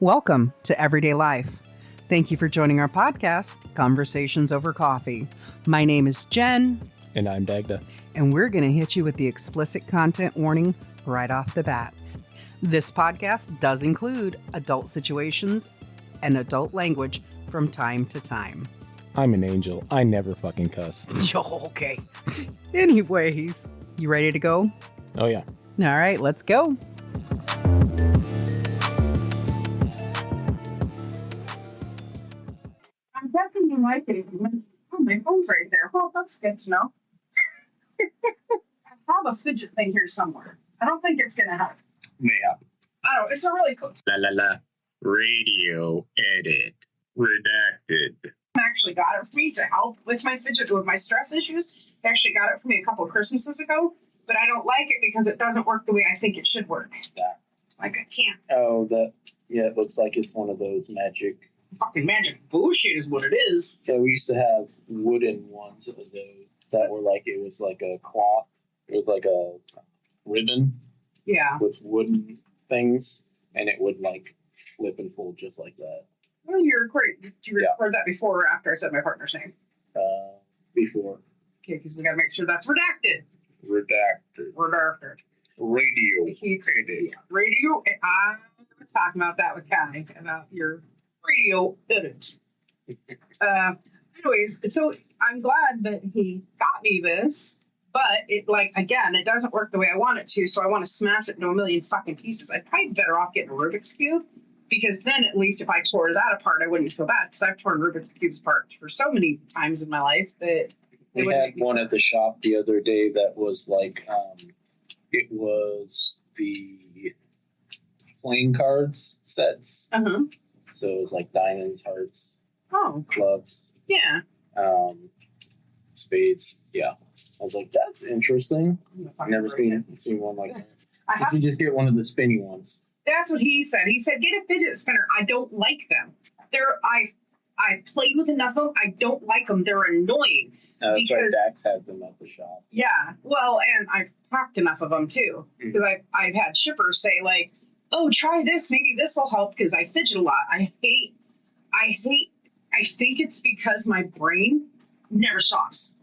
Welcome to Everyday Life. Thank you for joining our podcast, Conversations Over Coffee. My name is Jen. And I'm Dagda. And we're going to hit you with the explicit content warning right off the bat. This podcast does include adult situations and adult language from time to time. I'm an angel. I never fucking cuss. Okay. Anyways, you ready to go? Oh, yeah. All right, let's go. I'm definitely like it. Oh, my phone's right there. Well, that's good to know. I have a fidget thing here somewhere. I don't think it's going to help. Yeah. I don't know. It's a really cool. La la la. Radio edit. Redacted. I actually got it for me to help with my fidget, with my stress issues. He actually got it for me a couple of Christmases ago, but I don't like it because it doesn't work the way I think it should work. Yeah. Like, I can't. Oh, yeah, it looks like it's one of those magic. Fucking magic bullshit is what it is. Yeah, we used to have wooden ones of those that were like, it was like a cloth. It was like a ribbon Yeah. with wooden things, and it would like flip and fold just like that. Well, you record that before or after I said my partner's name? Before. Okay, because we got to make sure that's redacted. Redacted. Redacted. Radio Yeah, radio. I was talking about that with Kai about your radio edit. Anyways, so I'm glad that he got me this, but it it doesn't work the way I want it to. So I want to smash it into a million fucking pieces. I'd probably be better off getting a Rubik's Cube, because then at least if I tore that apart, I wouldn't feel bad, because I've torn Rubik's Cubes apart for so many times in my life that We had one at the shop the other day that was like, it was the playing cards sets. Uh-huh. So it was like diamonds, hearts, Oh, clubs, yeah. spades. Yeah. I was like, that's interesting. I've never seen one like that. I have You just get one of the spinny ones. That's what he said. He said, get a fidget spinner. I don't like them. I've played with enough of them. I don't like them. They're annoying. That's why Because- Dax had them at the shop. Yeah. Well, and I've packed enough of them too. Because I've had shippers say like, oh, try this. Maybe this will help, because I fidget a lot. I think it's because my brain never stops.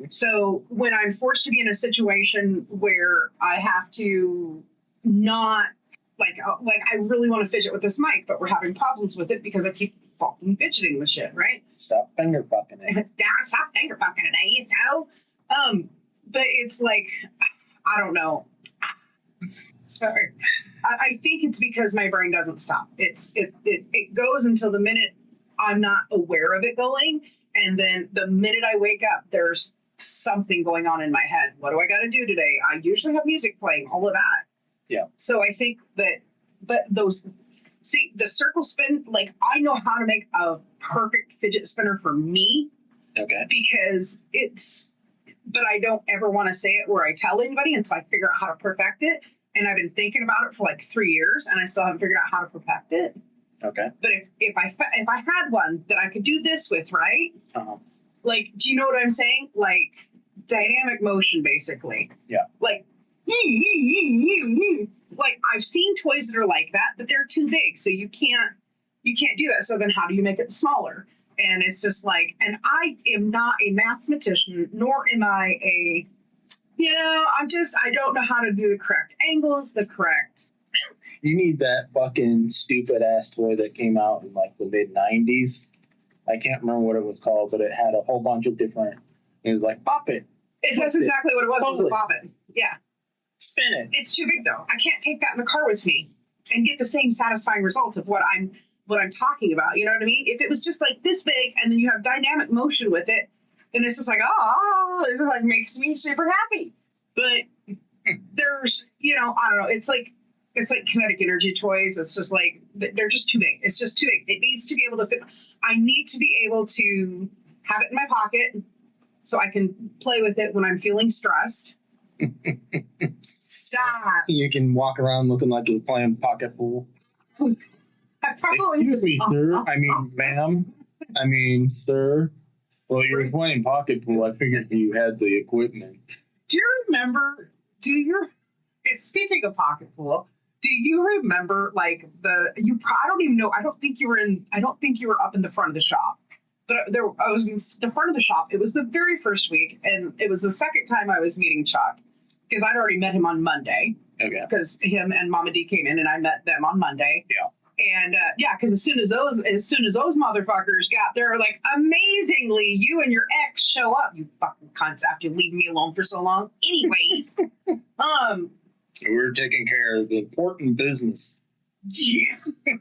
So when I'm forced to be in a situation where I have to not like I really want to fidget with this mic, but we're having problems with it because I keep fucking fidgeting with shit, right? Stop finger fucking it. Stop finger fucking it, so. But it's like, I don't know. Sorry. I think it's because my brain doesn't stop. It goes until the minute I'm not aware of it going, and then the minute I wake up, there's something going on in my head. What do I got to do today? I usually have music playing, all of that. Yeah. So I think but the circle spin, like, I know how to make a perfect fidget spinner for me, Okay. because but I don't ever want to say it where I tell anybody until I figure out how to perfect it. And I've been thinking about it for like 3 years, and I still haven't figured out how to perfect it. Okay. But if I had one that I could do this with, right? Uh-huh. Like, do you know what I'm saying? Like, dynamic motion, basically. Yeah. Like, I've seen toys that are like that, but they're too big, so you can't do that. So then how do you make it smaller? And it's just like, and I am not a mathematician, nor am I I don't know how to do the correct angles, You need that fucking stupid ass toy that came out in like the mid 90s. I can't remember what it was called, but it had a whole bunch of different. It was like, pop it. That's exactly what it was. Totally. Was a bobbin. Yeah. Spin it. It's too big though. I can't take that in the car with me and get the same satisfying results of what I'm talking about. You know what I mean? If it was just like this big and then you have dynamic motion with it, and it's just like, oh, it like makes me super happy. But there's, I don't know. It's like kinetic energy toys. It's just like, they're just too big. It's just too big. It needs to be able to fit. I need to be able to have it in my pocket so I can play with it when I'm feeling stressed. Stop. You can walk around looking like you're playing pocket pool. I probably. Excuse me, sir. I mean, ma'am. I mean, sir. Well, you're playing pocket pool. I figured you had the equipment. Do you remember? Speaking of pocket pool, Do you remember like I don't even know. I don't think you were up in the front of the shop. But I was in the front of the shop. It was the very first week, and it was the second time I was meeting Chuck because I'd already met him on Monday. Okay. Because him and Mama D came in, and I met them on Monday. Yeah. And because as soon as those motherfuckers got there, like amazingly, you and your ex show up. You fucking cunts after leaving me alone for so long. Anyways, We were taking care of the important business. yeah, I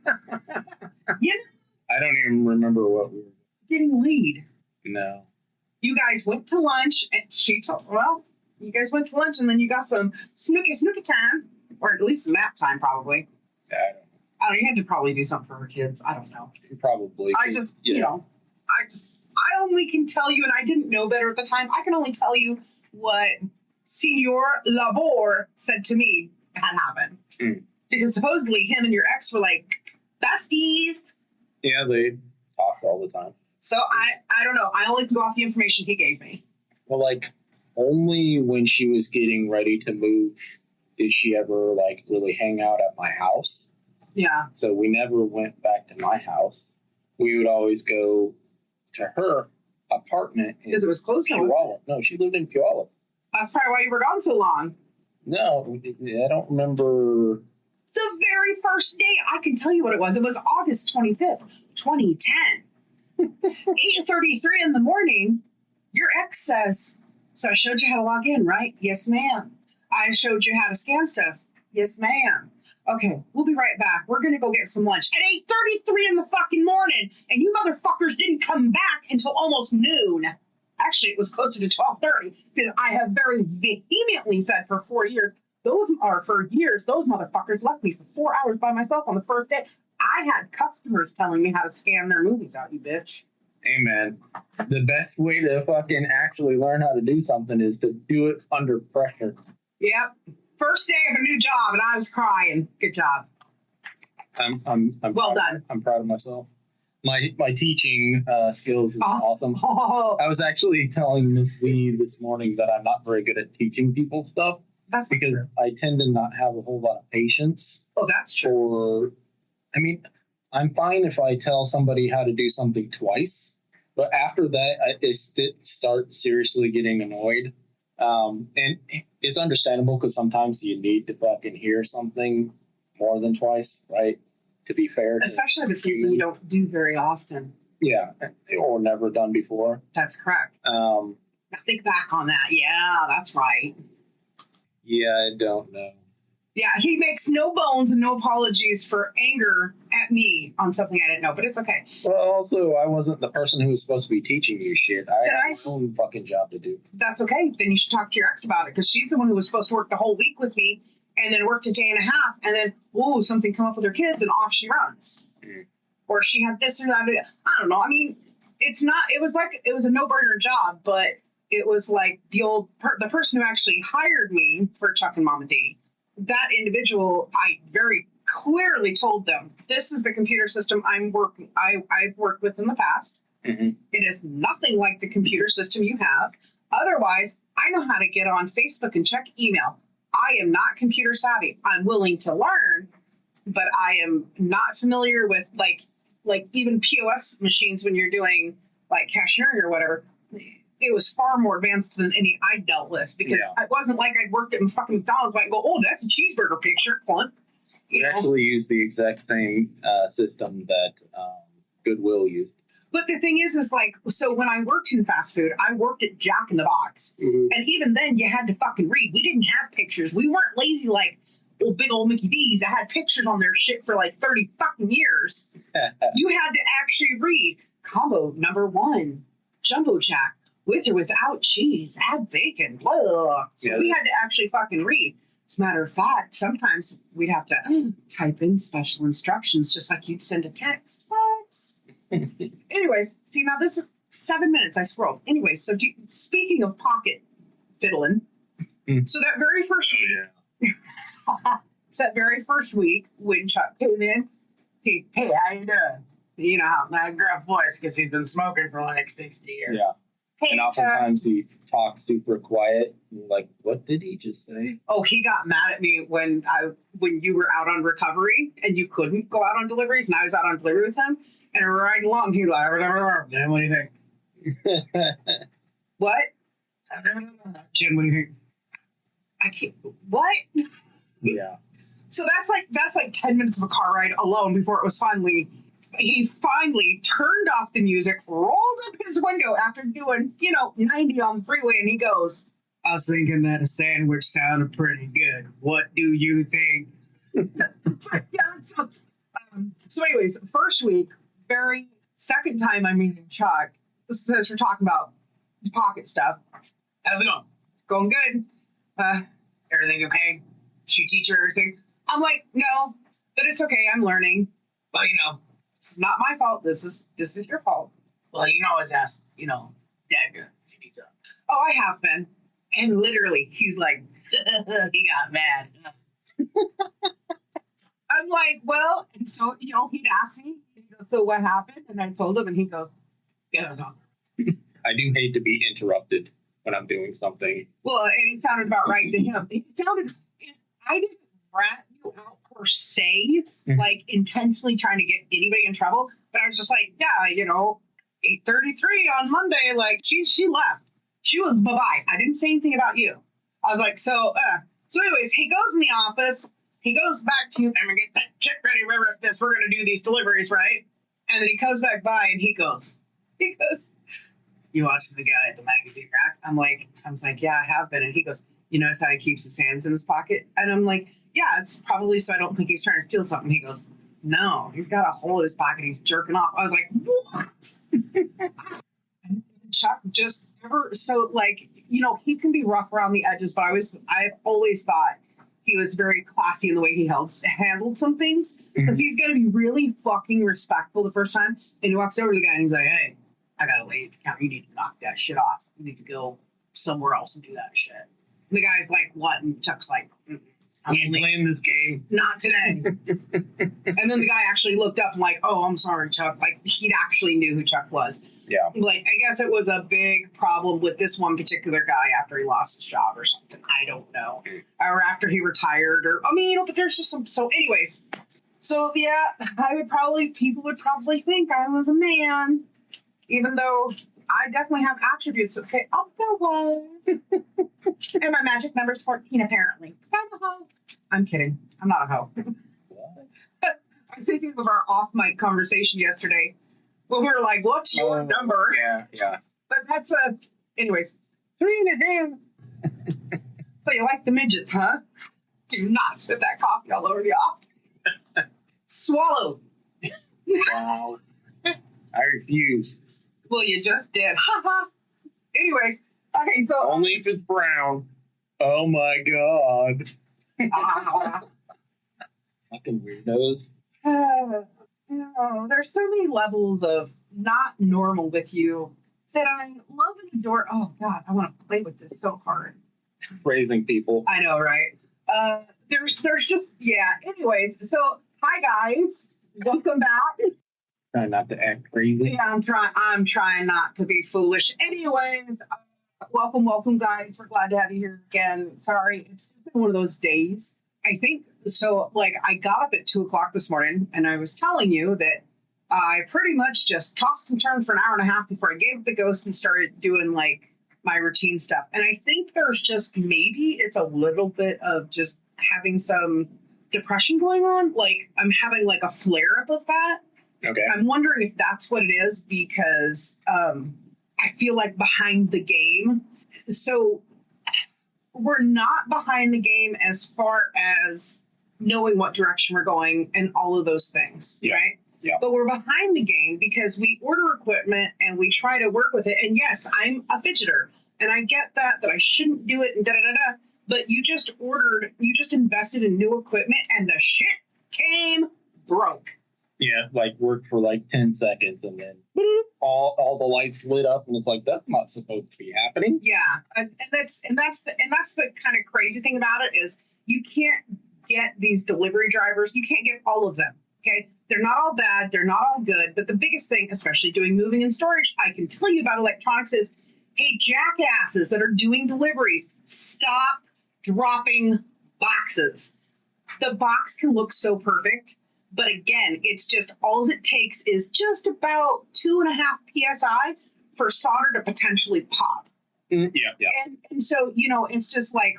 don't even remember what we were. getting laid. No. You guys went to lunch, and you guys went to lunch, and then you got some snooky time, or at least some nap time, probably. I don't know. I don't know, you had to probably do something for her kids. I don't know. Probably. I only can tell you, and I didn't know better at the time. I can only tell you what Senor Labor said to me had happened. Mm. Because supposedly him and your ex were like besties. Yeah, they talk all the time. So I don't know. I only go off the information he gave me. Well, like, only when she was getting ready to move did she ever, like, really hang out at my house. Yeah. So we never went back to my house. We would always go to her apartment in Because it was close enough. Puyallup. No, she lived in Puyallup. That's probably why you were gone so long. No, I don't remember. The very first day, I can tell you what it was. It was August 25th, 2010. 8:33 in the morning, your ex says, so I showed you how to log in, right? Yes, ma'am. I showed you how to scan stuff. Yes, ma'am. Okay, we'll be right back. We're going to go get some lunch at 8:33 in the fucking morning. And you motherfuckers didn't come back until almost noon. Actually, it was closer to 12:30 because I have very vehemently said for 4 years, those motherfuckers left me for 4 hours by myself on the first day. I had customers telling me how to scan their movies out, you bitch. Hey, man, the best way to fucking actually learn how to do something is to do it under pressure. Yep. First day of a new job, and I was crying. Good job. I'm Well done. I'm proud of myself. My teaching skills is awesome. Oh, I was actually telling Miss Lee this morning that I'm not very good at teaching people stuff that's because true. I tend to not have a whole lot of patience Oh, that's true. I'm fine if I tell somebody how to do something twice, but after that, I start seriously getting annoyed. And it's understandable because sometimes you need to fucking hear something more than twice, right? To be fair. Especially if it's something you don't do very often. Yeah, or never done before. That's correct. Um, Now think back on that. Yeah, that's right. yeah, I don't know. Yeah, he makes no bones and no apologies for anger at me on something I didn't know, but it's okay. Well, also, I wasn't the person who was supposed to be teaching you shit. I Did had I? my own fucking job to do. That's okay. Then you should talk to your ex about it because she's the one who was supposed to work the whole week with me and then worked a day and a half and then, ooh, something come up with her kids and off she runs. Mm. Or she had this or that. I don't know. I mean, it was a no-brainer job, but it was like the person who actually hired me for Chuck and Mama D. That individual, I very clearly told them, this is the computer system I've worked with in the past. Mm-hmm. It is nothing like the computer system you have. Otherwise, I know how to get on Facebook and check email. I am not computer savvy. I'm willing to learn, but I am not familiar with like even POS machines when you're doing like cashiering or whatever. It was far more advanced than any I dealt with because it wasn't like I'd worked at fucking McDonald's where I go, oh, that's a cheeseburger picture. Fun. We actually used the exact same system that Goodwill used. But the thing is like, so when I worked in fast food, I worked at Jack in the Box. Mm-hmm. And even then you had to fucking read. We didn't have pictures. We weren't lazy like big old Mickey D's that had pictures on their shit for like 30 fucking years. You had to actually read combo number 1, Jumbo Jack. With or without cheese, add bacon, blah. So we had to actually fucking read. As a matter of fact, sometimes we'd have to type in special instructions just like you'd send a text. Anyways, see, now this is 7 minutes I scrolled. Anyways, so speaking of pocket fiddling, so that very first week, that very first week when Chuck came in, hey, how you doing? You know how that gruff voice because he's been smoking for like 60 years. Yeah. Hey, And oftentimes he talks super quiet. Like, what did he just say? oh, he got mad at me when you were out on recovery and you couldn't go out on deliveries, and I was out on delivery with him, and we were riding along. He was like, Jen, what do you think? What? Jen, what do you think? I can't. What? Yeah. So that's like 10 minutes of a car ride alone before it was he finally turned off the music, rolled up his window after doing, 90 on the freeway, and he goes, I was thinking that a sandwich sounded pretty good. What do you think? So anyways, first week, second time I'm meeting Chuck, since we're talking about pocket stuff. How's it going? Going good. Everything okay? She teach you everything? I'm like, no, but it's okay. I'm learning. Well, this is not my fault. This is your fault. Well, you can always ask, Dagda if you need something. Oh, I have been. And literally, he's like, he got mad. I'm like, well, and so, he'd ask me, he goes, so what happened? And I told him, and he goes, yeah, that's all. I do hate to be interrupted when I'm doing something. Well, and it sounded about right to him. I didn't rat you out per se, like intentionally trying to get anybody in trouble, but I was just like, yeah, 8:33 on Monday, like she left. She was bye-bye. I didn't say anything about you. I was like, so anyways, he goes in the office, he goes back to, I'm gonna get that check ready, we're gonna do these deliveries, right? And then he comes back by and he goes, you watching the guy at the magazine rack? I was like, yeah, I have been. And he goes, you notice how he keeps his hands in his pocket? And I'm like, yeah, it's probably so I don't think he's trying to steal something. He goes, no, he's got a hole in his pocket. He's jerking off. I was like, what? Chuck just never, so like, he can be rough around the edges, but I've always thought he was very classy in the way he handled some things, because he's going to be really fucking respectful the first time. And he walks over to the guy and he's like, hey, I got a lady at the counter. You need to knock that shit off. You need to go somewhere else and do that shit. And the guy's like, what? And Chuck's like, I'm playing this game. Not today. And then the guy actually looked up and like, oh, I'm sorry, Chuck. Like, he actually knew who Chuck was. Yeah. Like, I guess it was a big problem with this one particular guy after he lost his job or something. I don't know. Or after he retired, or, but there's just some, so anyways. So, yeah, people would probably think I was a man, even though I definitely have attributes that say otherwise. And my magic number is 14, apparently. I'm a hoe. I'm kidding. I'm not a hoe. I'm thinking of our off-mic conversation yesterday when we were like, what's your number? Yeah. But that's anyways, 3 in a damn. So you like the midgets, huh? Do not spit that coffee all over the office. Swallow. Wow. I refuse. Well, you just did. Haha. Anyways, okay, so Only if it's brown. Oh my god. Fucking weirdos. There's so many levels of not normal with you that I love and adore. Oh God, I want to play with this so hard. Praising people. I know, right? There's just, yeah. Anyways, so hi guys, welcome back. Trying not to act crazy. Yeah, I'm trying not to be foolish. Anyways, welcome guys. We're glad to have you here again. Sorry, it's been one of those days. I think so. Like, I got up at 2:00 this morning, and I was telling you that I pretty much just tossed and turned for an hour and a half before I gave up the ghost and started doing like my routine stuff. And I think there's just maybe it's a little bit of just having some depression going on. Like, I'm having like a flare up of that. Okay. I'm wondering if that's what it is, because I feel like behind the game. So we're not behind the game as far as knowing what direction we're going and all of those things, right? Yeah. But we're behind the game because we order equipment and we try to work with it. And yes, I'm a fidgeter, and I get that I shouldn't do it and da-da-da-da. But you just invested in new equipment and the shit came broke. Yeah, like worked for like 10 seconds and then all the lights lit up, and it's like, that's not supposed to be happening. Yeah, and that's the kind of crazy thing about it is you can't get these delivery drivers. You can't get all of them. Okay, they're not all bad. They're not all good. But the biggest thing, especially doing moving and storage, I can tell you about electronics is Hey, jackasses that are doing deliveries, stop dropping boxes. The box can look so perfect, but again, it's just all it takes is just about 2.5 psi for solder to potentially pop. Yeah. And so, you know, it's just like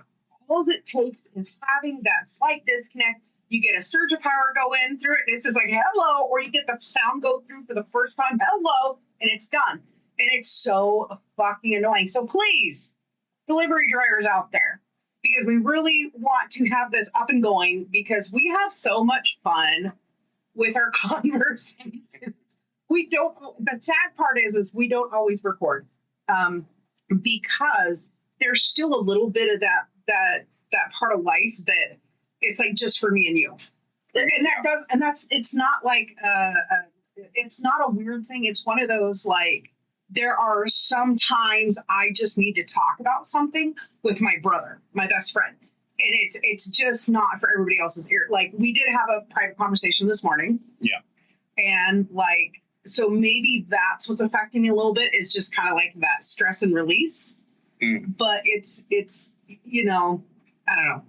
all it takes is having that slight disconnect. You get a surge of power go in through it, and it's just like hello, or you get the sound go through for the first time, hello, and it's done. And it's so fucking annoying. So please, delivery drivers out there, because we really want to have this up and going because we have so much fun with our conversations. The sad part is we don't always record because there's still a little bit of that part of life that it's like just for me and you. It's not like it's not a weird thing. It's one of those like, there are some times I just need to talk about something with my brother, my best friend. And it's just not for everybody else's ear. Like, we did have a private conversation this morning. Yeah. And like, so maybe that's what's affecting me a little bit, is just kind of like that stress and release. But it's, you know, I don't know.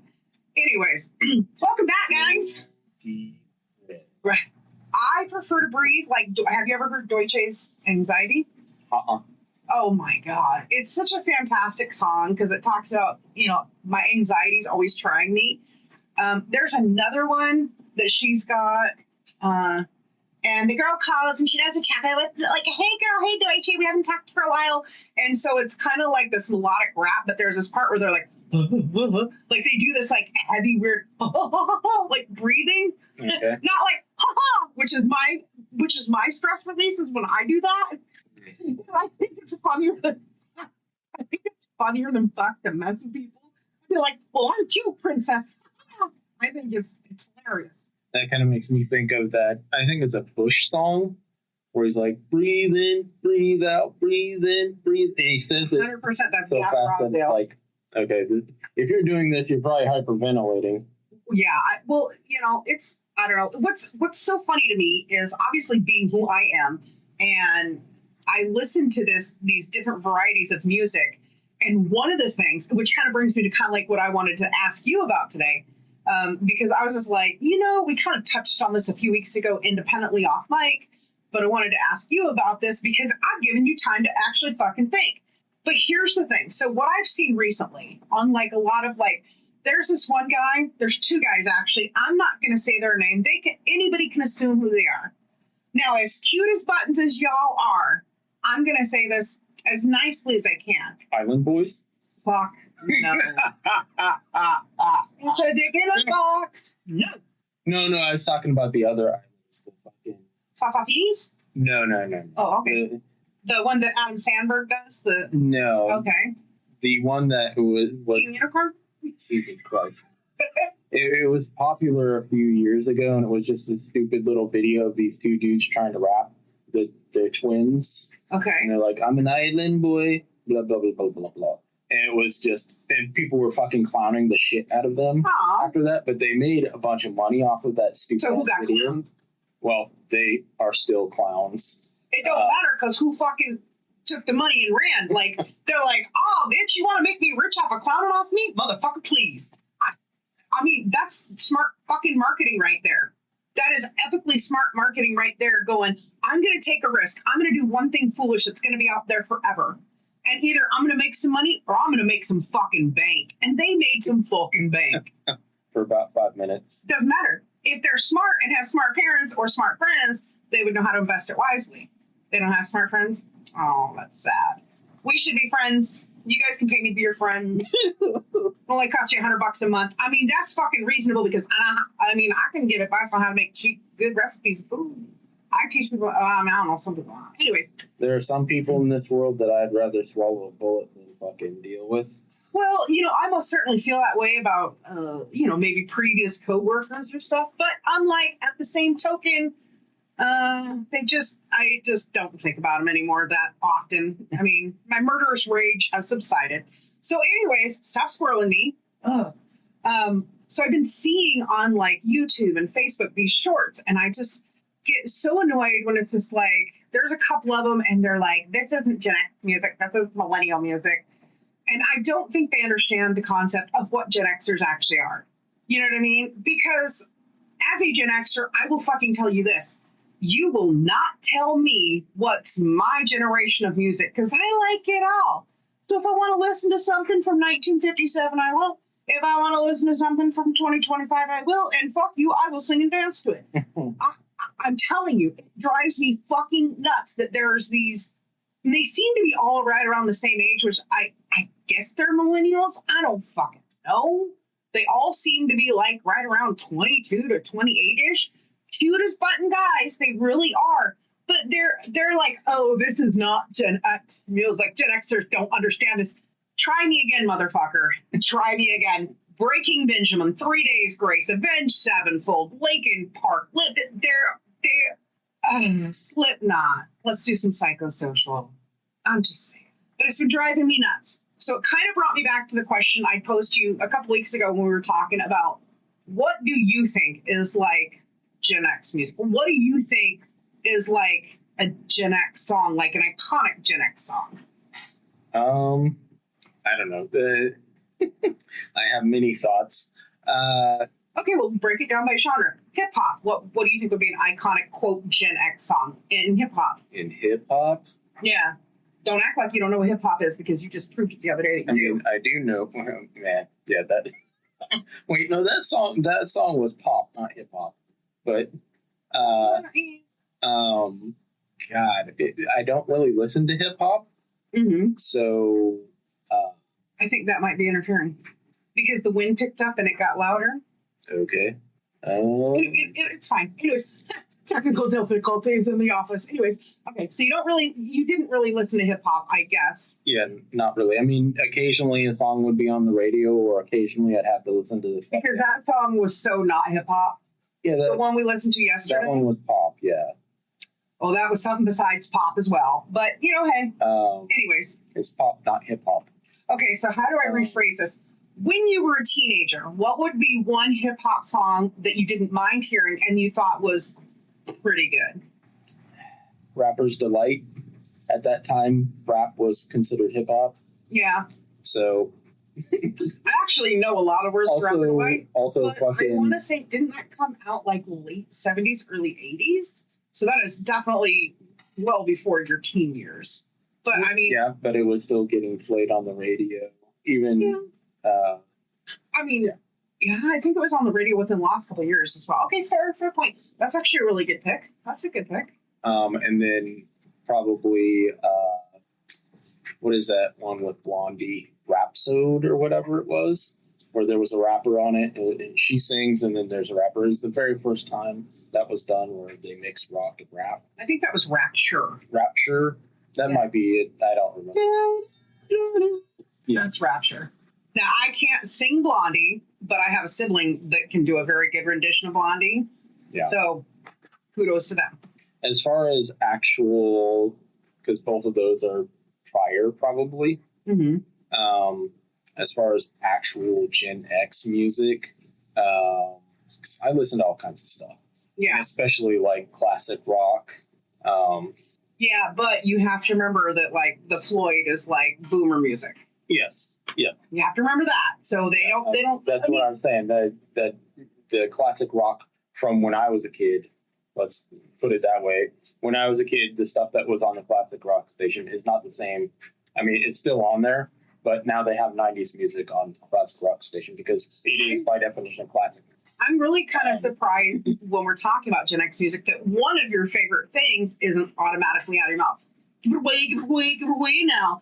Anyways, welcome back, guys. Right. I prefer to breathe. Like, have you ever heard Deutsche's Anxiety? Oh my God. It's such a fantastic song because it talks about, you know, my anxiety's always trying me. There's another one that she's got, and the girl calls and she does a chat with like, hey girl, hey Deutsche, we haven't talked for a while. And so it's kind of like this melodic rap, but there's this part where they're like, like they do this like heavy, weird, like breathing. Okay. Not like, which is my stress release is when I do that. I think it's funnier than fuck to mess with people. I'd be like, well, I'm cute, princess. I think it's hilarious. That kind of makes me think of that. I think it's a Bush song where he's like, breathe in, breathe out, breathe in, breathe. And he says it 100%. That's so fast that it's like, okay, if you're doing this, you're probably hyperventilating. Yeah. Well, you know, I don't know. What's so funny to me is obviously being who I am, and I listen to these different varieties of music. And one of the things, which kind of brings me to kind of like what I wanted to ask you about today, because I was just like, you know, we kind of touched on this a few weeks ago independently off mic, but I wanted to ask you about this because I've given you time to actually fucking think. But here's the thing. So what I've seen recently on like a lot of like, there's this one guy, there's two guys actually. I'm not going to say their name. Anybody can assume who they are. Now, as cute as buttons as y'all are, I'm going to say this as nicely as I can. Island Boys? Fuck. No. It's a dick in a box. No. No, I was talking about the other islands. The fucking... Fafafis? No. Oh, okay. The one that Adam Sandberg does? No. Okay. The one that was Unicorn? Jesus Christ. It was popular a few years ago, and it was just a stupid little video of these two dudes trying to rap. They're twins. Okay. And they're like, I'm an island boy, blah, blah, blah, blah, blah, blah. And it was just, and people were fucking clowning the shit out of them after that, but they made a bunch of money off of that stupid video. Clowned? Well, they are still clowns. It don't matter, because who fucking took the money and ran? Like, they're like, oh, bitch, you want to make me rich off of clowning off me? Motherfucker, please. I mean, that's smart fucking marketing right there. That is epically smart marketing right there, going, I'm going to take a risk. I'm going to do one thing foolish that's going to be out there forever. And either I'm going to make some money or I'm going to make some fucking bank. And they made some fucking bank. For about 5 minutes. Doesn't matter. If they're smart and have smart parents or smart friends, they would know how to invest it wisely. They don't have smart friends? Oh, that's sad. We should be friends. You guys can pay me to be your friends. It only costs you $100 a month. I mean, that's fucking reasonable because I can give advice on how to make cheap, good recipes of food. I teach people. I don't know, some people. Anyways, there are some people in this world that I'd rather swallow a bullet than fucking deal with. Well, you know, I most certainly feel that way about, maybe previous coworkers or stuff. But I'm like, at the same token, I just don't think about them anymore that often. I mean, my murderous rage has subsided. So anyways, stop squirreling me. So I've been seeing on like YouTube and Facebook these shorts, and I just get so annoyed when it's just like, there's a couple of them and they're like, this isn't Gen X music, this is millennial music. And I don't think they understand the concept of what Gen Xers actually are. You know what I mean? Because as a Gen Xer, I will fucking tell you this. You will not tell me what's my generation of music, because I like it all. So if I want to listen to something from 1957, I will. If I want to listen to something from 2025, I will. And fuck you, I will sing and dance to it. I'm telling you, it drives me fucking nuts that there's these, and they seem to be all right around the same age, which I guess they're millennials. I don't fucking know. They all seem to be like right around 22 to 28-ish. Cute as button guys, they really are. But they're like, oh, this is not Gen X music. Gen Xers don't understand this. Try me again, motherfucker. Try me again. Breaking Benjamin, 3 Days Grace, Avenged Sevenfold, Linkin Park, Slipknot. Let's do some psychosocial. I'm just saying. But it's been driving me nuts. So it kind of brought me back to the question I posed to you a couple weeks ago when we were talking about what do you think is like Gen X music? What do you think is like a Gen X song, like an iconic Gen X song? I don't know. I have many thoughts. Okay, well, break it down by genre. Hip hop. What do you think would be an iconic quote Gen X song in hip hop? In hip hop? Yeah. Don't act like you don't know what hip hop is, because you just proved it the other day that you do. I do know. Man, yeah, that. Wait, no, that song was pop, not hip hop. But, God, I don't really listen to hip hop. Mm-hmm. So, I think that might be interfering because the wind picked up and it got louder. Okay. It's fine. Anyways, technical difficulties in the office. Anyways, okay. So you didn't really listen to hip hop, I guess. Yeah, not really. I mean, occasionally a song would be on the radio, or occasionally I'd have to listen to the. Because that song was so not hip hop. Yeah, the one we listened to yesterday. That one was pop. Yeah. Oh, that was something besides pop as well. But hey. Anyways, it's pop, not hip hop. Okay, so how do I rephrase this? When you were a teenager, what would be one hip hop song that you didn't mind hearing and you thought was pretty good? Rapper's Delight. At that time, rap was considered hip hop. Yeah. So. I actually know a lot of words for Rapper's Delight. Also, fucking. I want to say, didn't that come out like late 70s, early 80s? So that is definitely well before your teen years. But I mean. Yeah, but it was still getting played on the radio. Even. Yeah. I mean, yeah, I think it was on the radio within the last couple of years as well. Okay, fair point. That's actually a really good pick. That's a good pick. And then probably, what is that one with Blondie? Rhapsode or whatever it was, where there was a rapper on it and she sings and then there's a rapper. It's the very first time that was done where they mixed rock and rap. I think that was Rapture. Rapture? That might be it. I don't remember. Yeah. That's Rapture. Now, I can't sing Blondie, but I have a sibling that can do a very good rendition of Blondie. Yeah. So, kudos to them. As far as actual, because both of those are prior, probably. Mm-hmm. As far as actual Gen X music, I listen to all kinds of stuff. Yeah. And especially like classic rock. Yeah, but you have to remember that like the Floyd is like boomer music. Yes. Yeah. You have to remember that. So they don't. That's what I'm saying. That the classic rock from when I was a kid. Let's put it that way. When I was a kid, the stuff that was on the classic rock station is not the same. I mean, it's still on there, but now they have 90s music on classic rock station because it is by definition classic. I'm really kind of surprised when we're talking about Gen X music that one of your favorite things isn't automatically out of your mouth. Give it away now.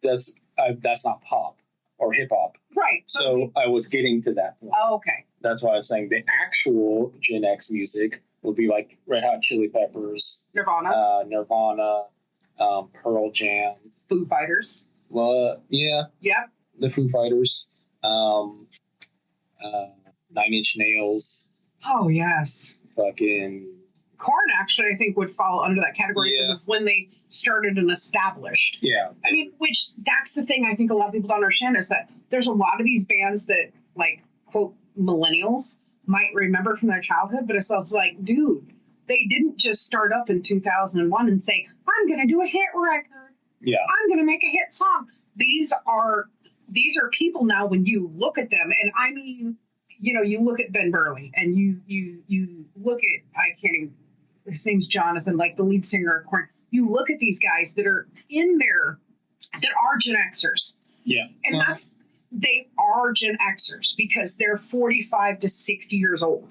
That's not pop or hip hop. Right. So I was getting to that point. Oh, okay. That's why I was saying the actual Gen X music would be like Red Hot Chili Peppers, Nirvana, Pearl Jam, Foo Fighters. Well, yeah. Yep. The Foo Fighters, 9 Inch Nails. Oh yes. Fucking. Korn actually, I think, would fall under that category because of when they started and established. Yeah. I mean, which that's the thing I think a lot of people don't understand is that there's a lot of these bands that, like, quote, millennials might remember from their childhood, but it's also like, dude, They didn't just start up in 2001 and say, I'm going to do a hit record. Yeah. I'm going to make a hit song. These are people now, when you look at them, and I mean, you look at Ben Burley, and you look at, I can't even, his name's Jonathan, like the lead singer of Korn. You look at these guys that are in there that are Gen Xers. Yeah. And they are Gen Xers because they're 45 to 60 years old.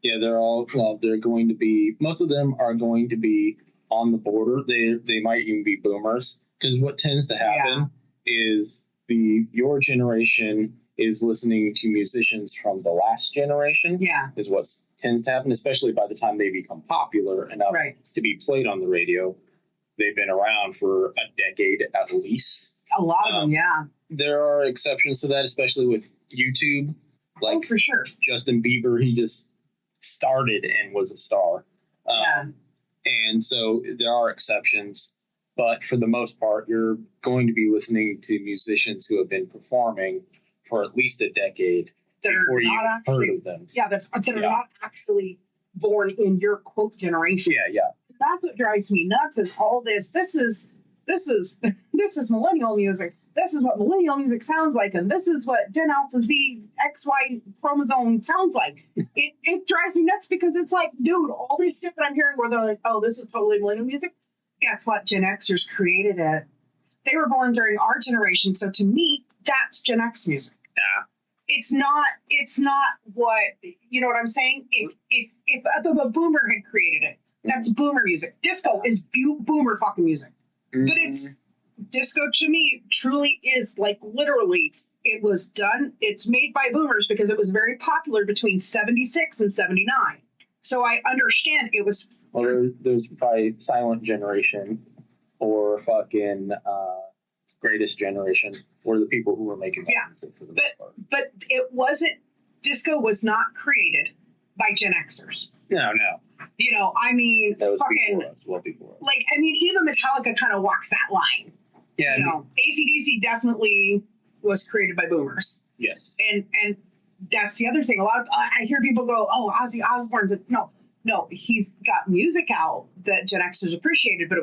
Yeah, they're going to be, most of them are going to be on the border. They might even be boomers, because what tends to happen is your generation is listening to musicians from the last generation. Yeah. Is what tends to happen, especially by the time they become popular enough to be played on the radio. They've been around for a decade at least. A lot of them, yeah. There are exceptions to that, especially with YouTube. Like, for sure. Justin Bieber, he just started and was a star. And so there are exceptions. But for the most part, you're going to be listening to musicians who have been performing for at least a decade before you've heard of them. Yeah, that are not actually born in your quote generation. Yeah. That's what drives me nuts, is all this. This is millennial music. This is what millennial music sounds like, and this is what Gen Alpha Z XY chromosome sounds like. It drives me nuts, because it's like, dude, all this shit that I'm hearing where they're like, oh, this is totally millennial music. Guess what? Gen Xers created it. They were born during our generation, so to me, that's Gen X music. Yeah. It's not what, you know what I'm saying? If a boomer had created it, that's boomer music. Disco is boomer fucking music. Mm-hmm. But disco to me truly is, like, literally, it's made by boomers because it was very popular between 76 and 79. So I understand it was. Well, there's probably Silent Generation or fucking Greatest Generation, were the people who were making that music for the most part. But it wasn't, disco was not created by Gen Xers. No. I mean, that was fucking, before us. like, I mean, even Metallica kind of walks that line. Yeah. AC/DC definitely was created by boomers. Yes. And that's the other thing. A lot of, I hear people go, oh, Ozzy Osbourne's no, he's got music out that Gen Xers appreciated, but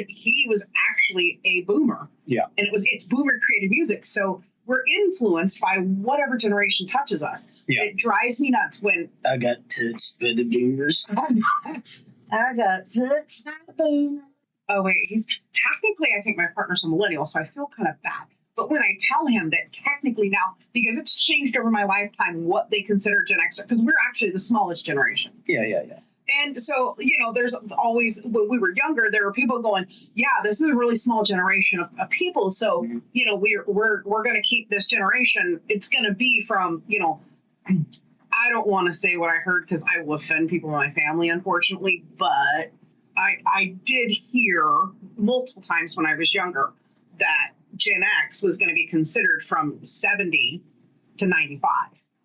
he was actually a boomer. Yeah. And it's boomer created music. So we're influenced by whatever generation touches us. Yeah. It drives me nuts when I got touched by the boomers. I got touched by the boomer. Oh wait, he's technically, I think my partner's a millennial, so I feel kind of bad. But when I tell him that technically now, because it's changed over my lifetime what they consider Gen X, because we're actually the smallest generation. Yeah. And so, there's always, when we were younger, there were people going, yeah, this is a really small generation of people. So, we're going to keep this generation. It's going to be from, I don't want to say what I heard because I will offend people in my family, unfortunately. But I did hear multiple times when I was younger that Gen X was going to be considered from 70 to 95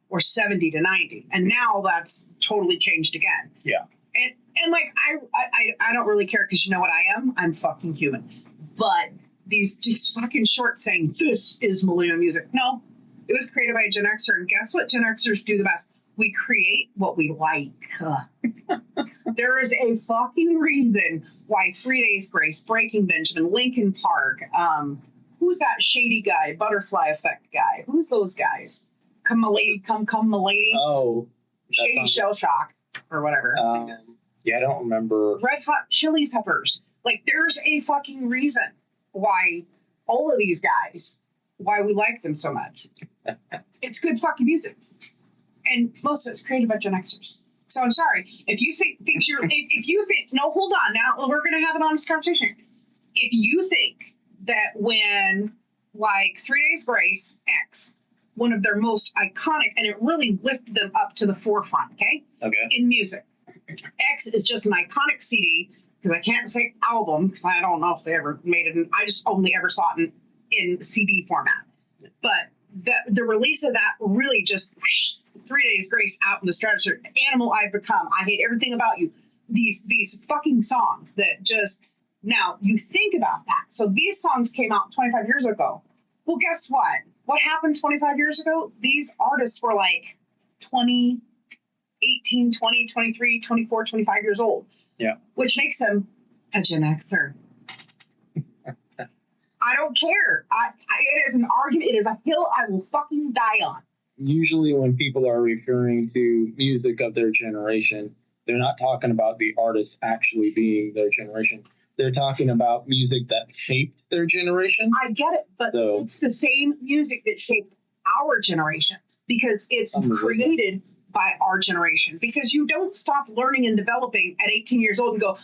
or 70 to 90. And now that's totally changed again. Yeah. And like, I don't really care, because you know what I am? I'm fucking human. But these fucking shorts saying this is millennial music. No, it was created by a Gen Xer. And guess what Gen Xers do the best? We create what we like. There is a fucking reason why 3 Days Grace, Breaking Benjamin, Linkin Park, who's that shady guy, Butterfly Effect guy? Who's those guys? Come Milady, come Milady. Oh. Shady Shell Shock or whatever. Yeah, I don't remember. Red Hot Chili Peppers. Like, there's a fucking reason why all of these guys, why we like them so much. It's good fucking music. And most of it's created by Gen Xers. So I'm sorry. If you think no, hold on. Now we're going to have an honest conversation. If you think that when, like, 3 Days Grace, X, one of their most iconic, and it really lifted them up to the forefront, okay? In music. X is just an iconic CD, because I can't say album, because I don't know if they ever made it. I just only ever saw it in CD format. But the release of that really just 3 Days Grace out in the stratosphere. Animal I've Become. I Hate Everything About You. These fucking songs that just, now you think about that. So these songs came out 25 years ago. Well, guess what? What happened 25 years ago? These artists were like 20, 18, 20, 23, 24, 25 years old. Yeah. Which makes him a Gen Xer. I don't care. It is an argument. It is a hill I will fucking die on. Usually when people are referring to music of their generation, they're not talking about the artists actually being their generation. They're talking about music that shaped their generation. I get it, but it's the same music that shaped our generation because it's created by our generation. Because you don't stop learning and developing at 18 years old and go,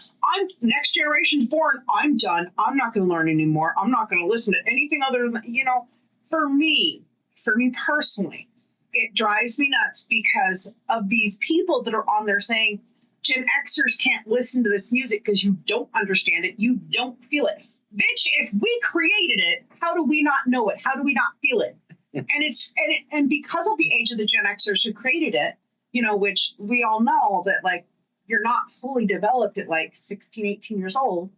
next generation's born, I'm done. I'm not going to learn anymore. I'm not going to listen to anything other than, for me personally, it drives me nuts because of these people that are on there saying, Gen Xers can't listen to this music because you don't understand it. You don't feel it. Bitch, if we created it, how do we not know it? How do we not feel it? And because of the age of the Gen Xers who created it, which we all know that like you're not fully developed at like 16, 18 years old,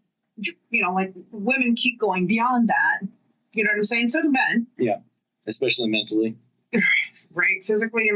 like women keep going beyond that. You know what I'm saying? So do men. Yeah, especially mentally. Right? Physically,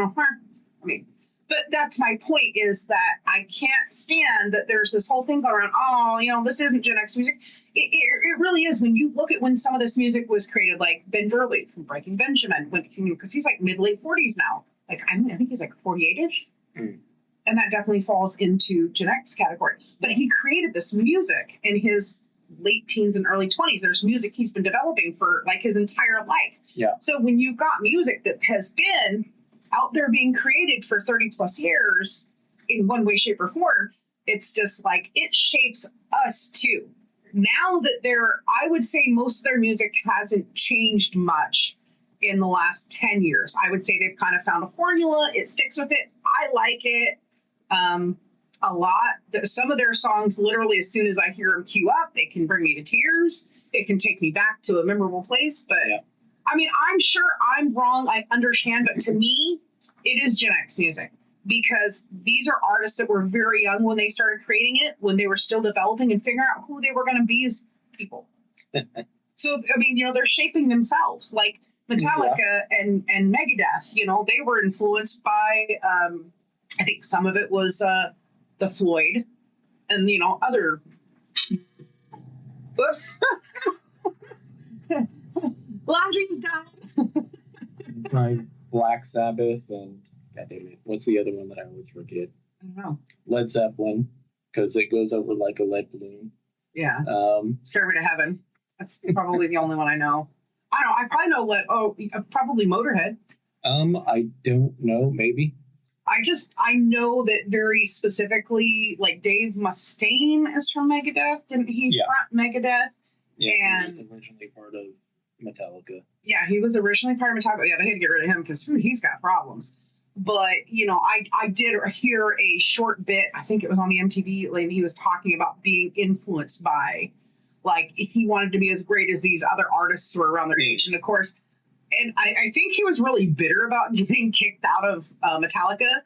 but that's my point is that I can't stand that there's this whole thing going around, this isn't Gen X music. It really is when you look at when some of this music was created, like Ben Burley from Breaking Benjamin, because he's like late 40s now. Like, I think he's like 48-ish. Mm. And that definitely falls into Gen X category. But he created this music in his late teens and early 20s. There's music he's been developing for like his entire life. Yeah. So when you've got music that has been out there being created for 30 plus years in one way, shape, or form, it's just like it shapes us too. Now that I would say most of their music hasn't changed much in the last 10 years. I would say they've kind of found a formula. It sticks with it. I like it a lot. Some of their songs, literally, as soon as I hear them cue up, it can bring me to tears. It can take me back to a memorable place. But yeah. I mean, I'm sure I'm wrong. I understand. But to me, it is Gen X music because these are artists that were very young when they started creating it, when they were still developing and figuring out who they were going to be as people. So, I mean, they're shaping themselves. Like Metallica and Megadeth, they were influenced by, I think some of it was the Floyd and, other. Oops. Laundry's done. Right. Black Sabbath and, God damn it, what's the other one that I always forget? I don't know. Led Zeppelin, because it goes over like a lead balloon. Yeah. Stairway to Heaven. That's probably the only one I know. I don't know. I probably know probably Motorhead. I don't know. Maybe. I know that very specifically, like Dave Mustaine is from Megadeth. Didn't he front Megadeth? Yeah, he was originally part of Metallica. Yeah, he was originally part of Metallica. Yeah, they had to get rid of him because he's got problems. But, I did hear a short bit, I think it was on the MTV, and he was talking about being influenced by, like, he wanted to be as great as these other artists who were around their age. And, of course, and I think he was really bitter about getting kicked out of Metallica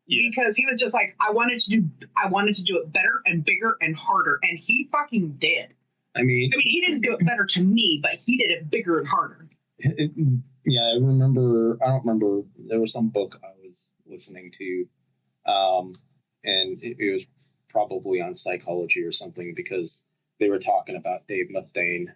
because he was just like, I wanted to do it better and bigger and harder. And he fucking did. I mean, he didn't do it better to me, but he did it bigger and harder. I don't remember, there was some book I was listening to, and it was probably on psychology or something because they were talking about Dave Mustaine,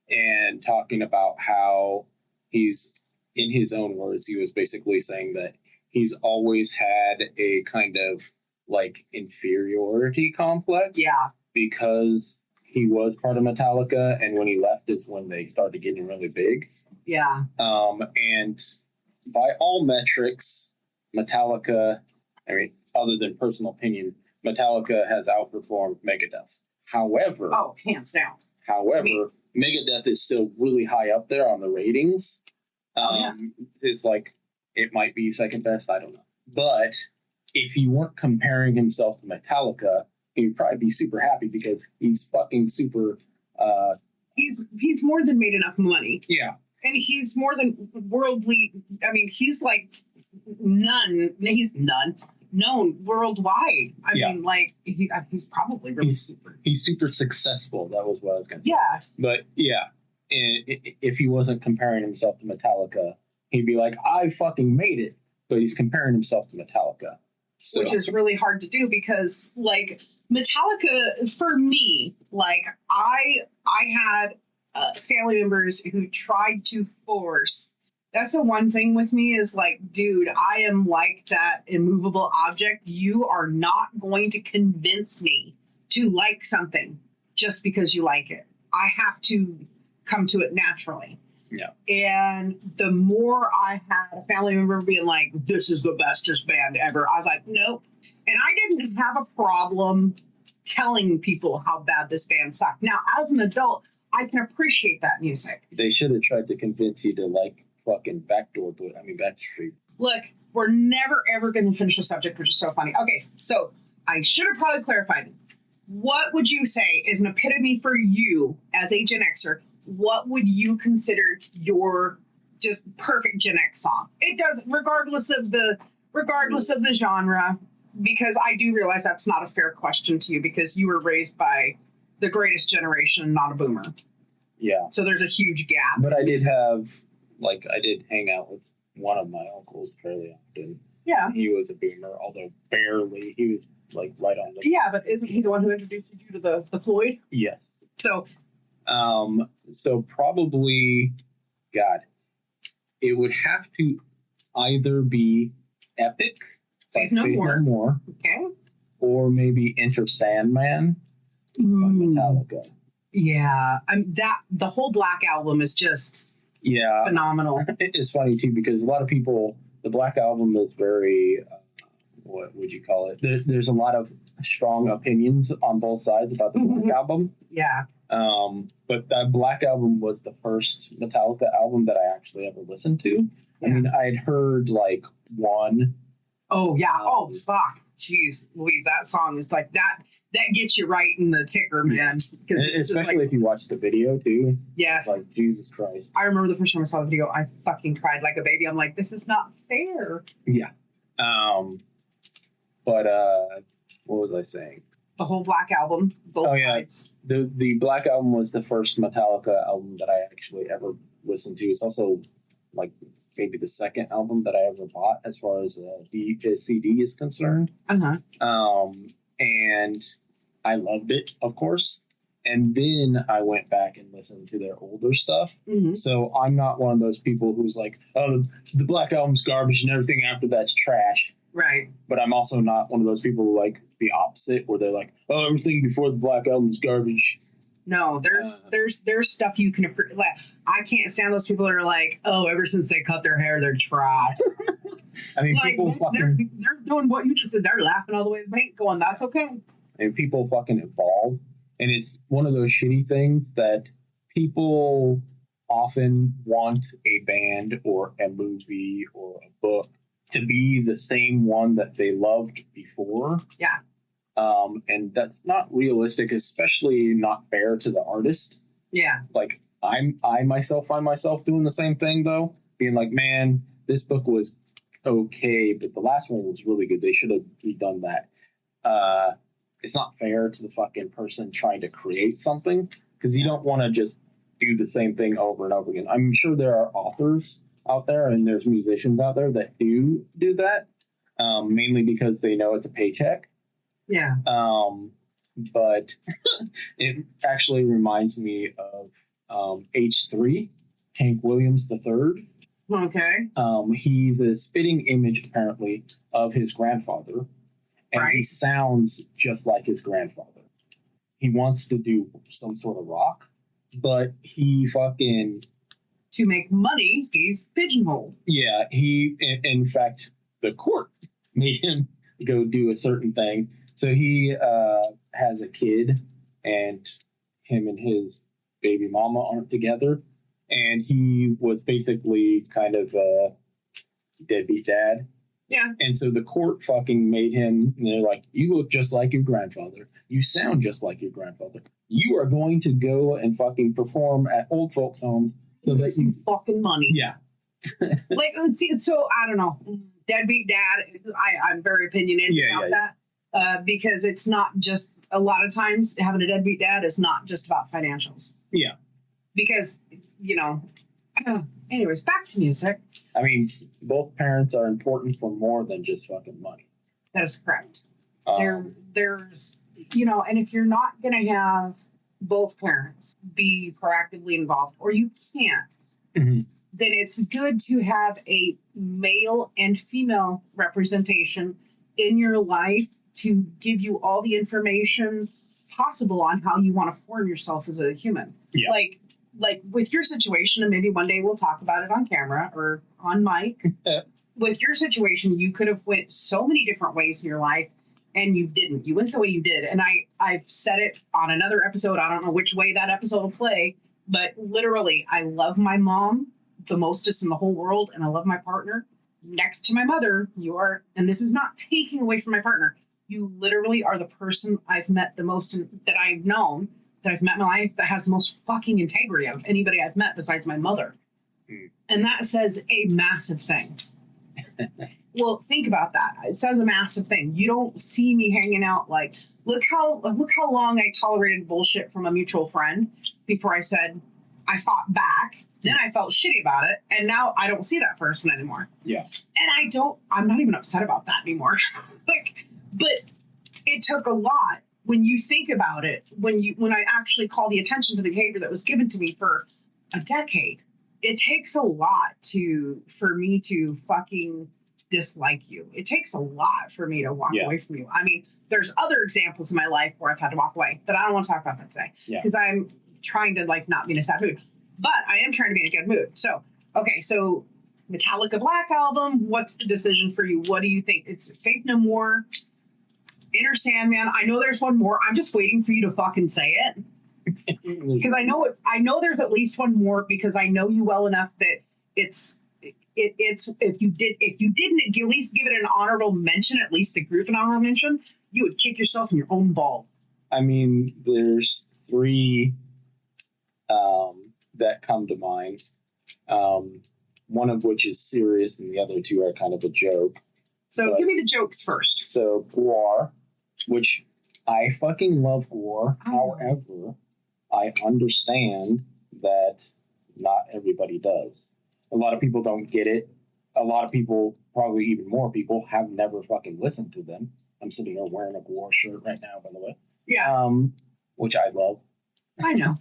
and talking about how he's, in his own words, he was basically saying that he's always had a kind of like inferiority complex. Yeah. Because he was part of Metallica, and when he left is when they started getting really big. Yeah. And by all metrics, Metallica, other than personal opinion, Metallica has outperformed Megadeth. However... Oh, hands down. However, Megadeth is still really high up there on the ratings. It's like, it might be second best, I don't know. But if he weren't comparing himself to Metallica, he'd probably be super happy because he's fucking super... He's more than made enough money. Yeah. And he's more than worldly... he's like known worldwide. He's probably really super. He's super successful. That was what I was going to say. Yeah. But yeah, if he wasn't comparing himself to Metallica, he'd be like, I fucking made it. But he's comparing himself to Metallica. So, which is really hard to do because like Metallica for me, like I had family members who tried to force. That's the one thing with me is like, dude, I am like that immovable object. You are not going to convince me to like something just because you like it. I have to come to it naturally. yeah. And the more I had a family member being like, this is the bestest band ever, I was like, nope. And I didn't have a problem telling people how bad this band sucked. Now, as an adult, I can appreciate that music. They should have tried to convince you to like fucking Backstreet. Look, we're never, ever going to finish the subject, which is so funny. Okay, so I should have probably clarified. What would you say is an epitome for you as a Gen Xer? What would you consider your just perfect Gen X song? It does, regardless of the genre, because I do realize that's not a fair question to you because you were raised by the greatest generation, not a boomer. Yeah. So there's a huge gap. But I did hang out with one of my uncles fairly often. Yeah. He was a boomer, although barely. He was like right on the. Yeah, but isn't he the one who introduced you to the Floyd? Yes. So. So probably, God, it would have to either be Epic, Faith No More. Okay. or maybe Enter Sandman by Metallica. Yeah, the whole Black Album is just phenomenal. It's funny too because a lot of people, the Black Album is very, what would you call it? There's a lot of strong opinions on both sides about the Black Album. Yeah. But that Black Album was the first Metallica album that I actually ever listened to. Yeah. I mean, I'd heard like one. Oh yeah. Oh fuck. Jeez, Louise, that song is like that. That gets you right in the ticker, man. Especially if you watch the video too. Yes. Like Jesus Christ. I remember the first time I saw the video, I fucking cried like a baby. I'm like, this is not fair. Yeah. But what was I saying? The whole Black Album. Both sides. The Black Album was the first Metallica album that I actually ever listened to. It's also like maybe the second album that I ever bought as far as the CD is concerned. And I loved it, of course. And then I went back and listened to their older stuff. Mm-hmm. So I'm not one of those people who's like, oh, the Black Album's garbage and everything after that's trash. Right. But I'm also not one of those people who like the opposite, where they're like, oh, everything before the Black Album's garbage. No, there's stuff you can appreciate. Like, I can't stand those people that are like, oh, ever since they cut their hair, they're trash. I mean, like, people fucking... They're doing what you just did. They're laughing all the way to the bank going, that's okay. And people fucking evolve. And it's one of those shitty things that people often want a band or a movie or a book to be the same one that they loved before. Yeah. And that's not realistic, especially not fair to the artist. Yeah. Like, I myself find myself doing the same thing, though. Being like, man, this book was okay, but the last one was really good. They should have redone that. It's not fair to the fucking person trying to create something, because you don't want to just do the same thing over and over again. I'm sure there are authors out there and there's musicians out there that do that, mainly because they know it's a paycheck. Yeah. But it actually reminds me of H3, Hank Williams III. Okay. He's a spitting image, apparently, of his grandfather. And right. He sounds just like his grandfather. He wants to do some sort of rock, but he fucking... To make money, he's pigeonholed. Yeah, in fact, the court made him go do a certain thing. So he has a kid, and him and his baby mama aren't together. And he was basically kind of a deadbeat dad. Yeah. And so the court fucking made him, and they're like, you look just like your grandfather. You sound just like your grandfather. You are going to go and fucking perform at old folks' homes so that you... Fucking money. Yeah. Like, see, so, I don't know. Deadbeat dad, I'm very opinionated about that. Because it's not just, a lot of times, having a deadbeat dad is not just about financials. Yeah. Because, you know... anyways, back to music. I mean, both parents are important for more than just fucking money. That is correct. Um, And if you're not going to have both parents be proactively involved, or you can't, Mhm. then it's good to have a male and female representation in your life to give you all the information possible on how you want to form yourself as a human. Yeah. Like with your situation, and maybe one day we'll talk about it on camera or on mic. With your situation, you could have went so many different ways in your life, and you didn't. You went the way you did. And I've said it on another episode. I don't know which way that episode will play, but literally, I love my mom the mostest in the whole world, and I love my partner. Next to my mother, you are, and this is not taking away from my partner, you literally are the person I've met the most, that I've known, that I've met in my life, that has the most fucking integrity of anybody I've met besides my mother. And that says a massive thing. Well, think about that. It says a massive thing. You don't see me hanging out like, look how long I tolerated bullshit from a mutual friend before I said I fought back. Then I felt shitty about it, and now I don't see that person anymore. Yeah. And I'm not even upset about that anymore. But it took a lot when you think about it, when I actually call the attention to the behavior that was given to me for a decade. It takes a lot for me to fucking dislike you. It takes a lot for me to walk away from you. I mean, there's other examples in my life where I've had to walk away, but I don't want to talk about that today because I'm trying to not be in a sad mood. But I am trying to be in a good mood. So, okay, so Metallica Black Album, what's the decision for you? What do you think? It's Faith No More, Inner Sandman. I know there's one more. I'm just waiting for you to fucking say it. Because I know there's at least one more, because I know you well enough that it's if you didn't at least give it an honorable mention, at least the group an honorable mention, you would kick yourself in your own balls. I mean, there's 3 that come to mind. One of which is serious, and the other 2 are kind of a joke. So give me the jokes first. So GWAR, which I fucking love GWAR. However, I understand that not everybody does. A lot of people don't get it. A lot of people, probably even more people, have never fucking listened to them. I'm sitting here wearing a GWAR shirt right now, by the way. Yeah. Which I love. I know.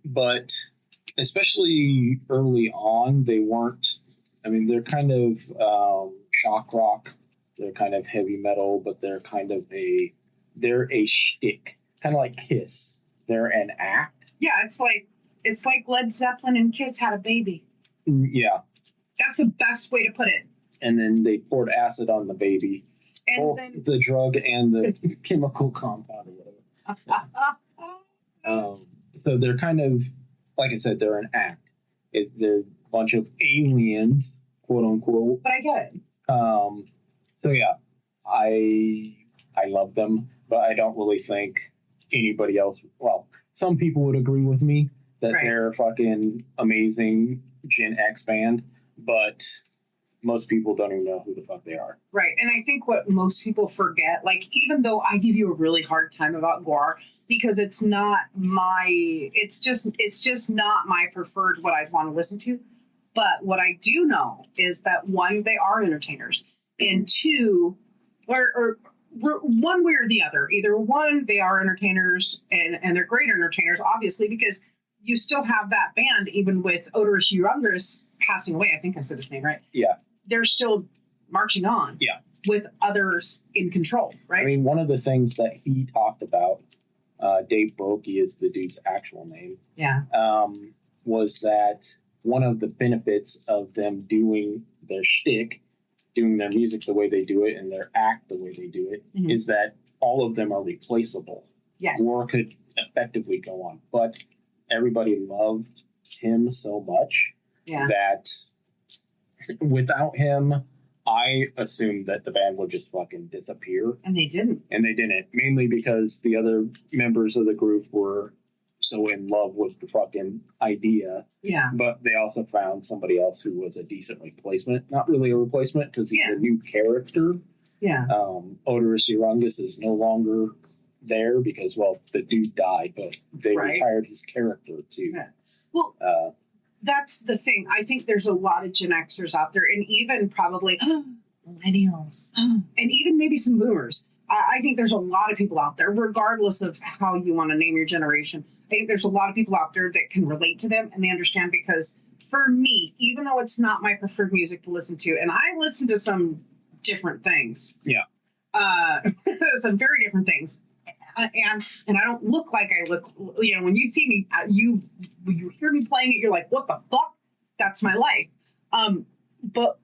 But especially early on, they weren't. I mean, they're kind of shock rock. They're kind of heavy metal, but they're kind of they're a shtick, kind of like Kiss. They're an act. Yeah, it's like Led Zeppelin and Kiss had a baby. Yeah. That's the best way to put it. And then they poured acid on the baby. And both then the drug and the chemical compound or whatever. So they're kind of, like I said, they're an act. They're a bunch of aliens, quote unquote. But I get it. So yeah, I love them, but I don't really think anybody else. Well, some people would agree with me that they're a fucking amazing Gen X band, but most people don't even know who the fuck they are. Right. And I think what most people forget, even though I give you a really hard time about GWAR, because it's just not my preferred, what I want to listen to. But what I do know is that 1, they are entertainers, and 2, or one way or the other, either 1, they are entertainers and they're great entertainers, obviously, because you still have that band, even with Odorous Urungus passing away. I think I said his name right. Yeah. They're still marching on. Yeah. With others in control, right? I mean, one of the things that he talked about, Dave Brokey is the dude's actual name. Yeah. Was that one of the benefits of them doing their shtick, doing their music the way they do it, and their act the way they do it, is that all of them are replaceable. Yes. War could effectively go on, but everybody loved him so much that without him, I assumed that the band would just fucking disappear. And they didn't. Mainly because the other members of the group were so in love with the fucking idea. Yeah. But they also found somebody else who was a decent replacement. Not really a replacement, because he's a new character. Yeah. Odorous Urungus is no longer there because, well, the dude died, but they retired his character too. Yeah. Well, that's the thing. I think there's a lot of Gen Xers out there, and even probably millennials, and even maybe some boomers. I think there's a lot of people out there, regardless of how you want to name your generation. I think there's a lot of people out there that can relate to them and they understand, because for me, even though it's not my preferred music to listen to, and I listen to some different things. Yeah. Some very different things. And I don't look like I look, when you see me, when you hear me playing it, you're like, what the fuck? That's my life. But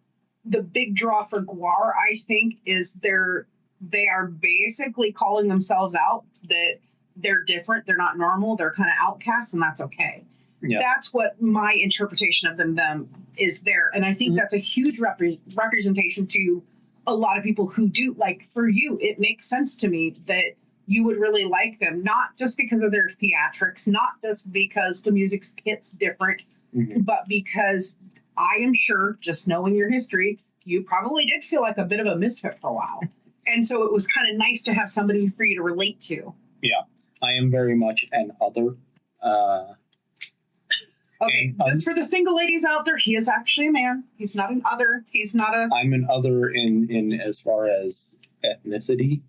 the big draw for GWAR, I think, is they are basically calling themselves out that they're different. They're not normal. They're kind of outcasts, and that's okay. Yeah. That's what my interpretation of them is there. And I think that's a huge representation to a lot of people who do. Like, for you, it makes sense to me that you would really like them, not just because of their theatrics, not just because the music hits different, but because I am sure, just knowing your history, you probably did feel like a bit of a misfit for a while. And so it was kind of nice to have somebody for you to relate to. Yeah, I am very much an other. Okay, but for the single ladies out there, he is actually a man. He's not an other. He's not a... I'm an other in as far as ethnicity.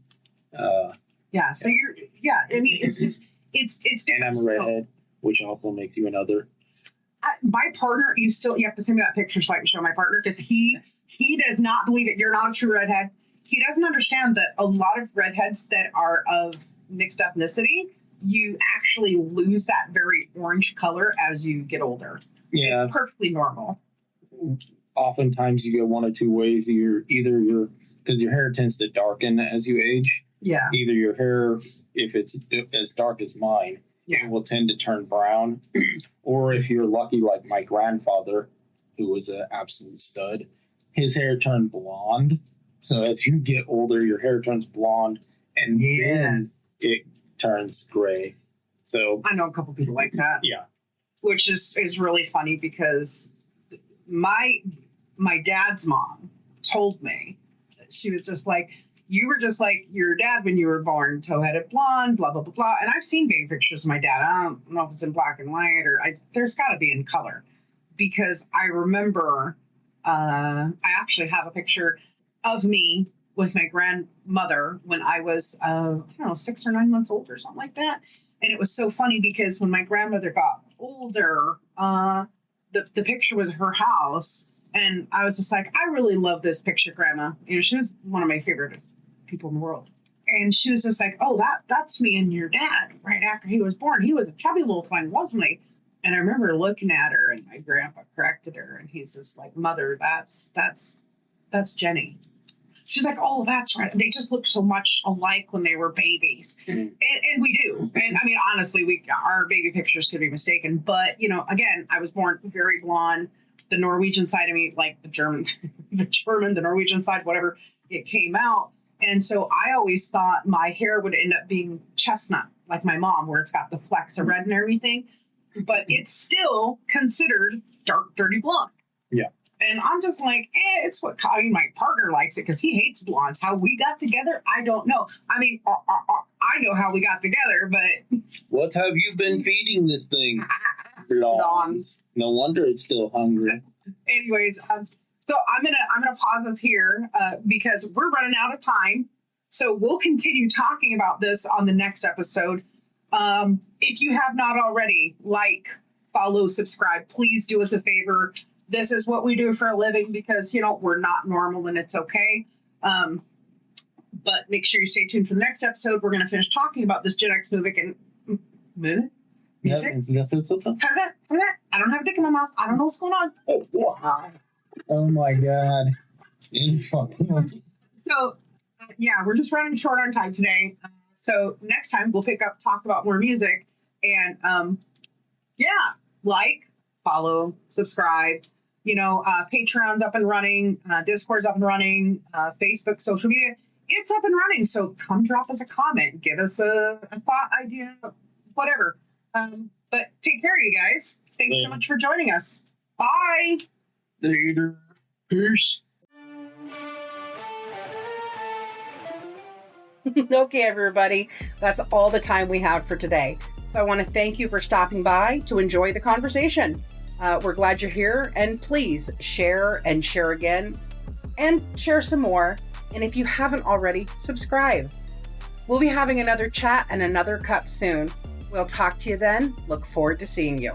Yeah, so you're... Yeah, I mean, it's just... It's and I'm a redhead, which also makes you an other. My partner, you have to send me that picture so I can show my partner, because he does not believe it. You're not a true redhead. He doesn't understand that a lot of redheads that are of mixed ethnicity, you actually lose that very orange color as you get older. Yeah. It's perfectly normal. Oftentimes you go one of two ways. Because your hair tends to darken as you age. Yeah. Either your hair, if it's as dark as mine, it will tend to turn brown. Or if you're lucky, like my grandfather, who was an absolute stud, his hair turned blonde. So as you get older, your hair turns blonde, and then it turns gray. So I know a couple people like that. Yeah. Which is really funny, because my dad's mom told me that she was just like, you were just like your dad when you were born, toe-headed blonde, blah, blah, blah, blah. And I've seen baby pictures of my dad. I don't know if it's in black and white there's got to be in color, because I remember I actually have a picture of me with my grandmother when I was, 6 or 9 months old or something like that. And it was so funny, because when my grandmother got older, the picture was her house. And I was just like, I really love this picture, Grandma. She was one of my favorite people in the world. And she was just like, oh, that's me and your dad right after he was born. He was a chubby little thing, wasn't he? And I remember looking at her, and my grandpa corrected her, and he's just like, Mother, that's Jenny. She's like, oh, that's right. They just look so much alike when they were babies. And we do. And I mean, honestly, our baby pictures could be mistaken. But, again, I was born very blonde. The Norwegian side of me, like the German, the Norwegian side, whatever, it came out. And so I always thought my hair would end up being chestnut, like my mom, where it's got the flecks of red and everything. But it's still considered dark, dirty blonde. Yeah. And I'm just like, it's what my partner likes it, because he hates blondes. How we got together, I don't know. I mean, I know how we got together, but... What have you been feeding this thing? Blondes. No wonder it's still hungry. Anyways, so I'm gonna pause this here because we're running out of time. So we'll continue talking about this on the next episode. If you have not already, follow, subscribe. Please do us a favor. This is what we do for a living, because we're not normal, and it's okay. But make sure you stay tuned for the next episode. We're gonna finish talking about this GenX music. Music? How's that? I don't have a dick in my mouth. I don't know what's going on. Oh, wow. Oh my God. So, we're just running short on time today. So next time we'll talk about more music, and follow, subscribe. Patreon's up and running, Discord's up and running, Facebook, social media, it's up and running. So come drop us a comment, give us a thought, idea, whatever. But take care of you guys. Thanks so much for joining us. Bye. Later. Peace. Okay, everybody. That's all the time we have for today. So I want to thank you for stopping by to enjoy the conversation. We're glad you're here, and please share and share again. and share some more. And if you haven't already, subscribe. We'll be having another chat and another cup soon. We'll talk to you then. Look forward to seeing you.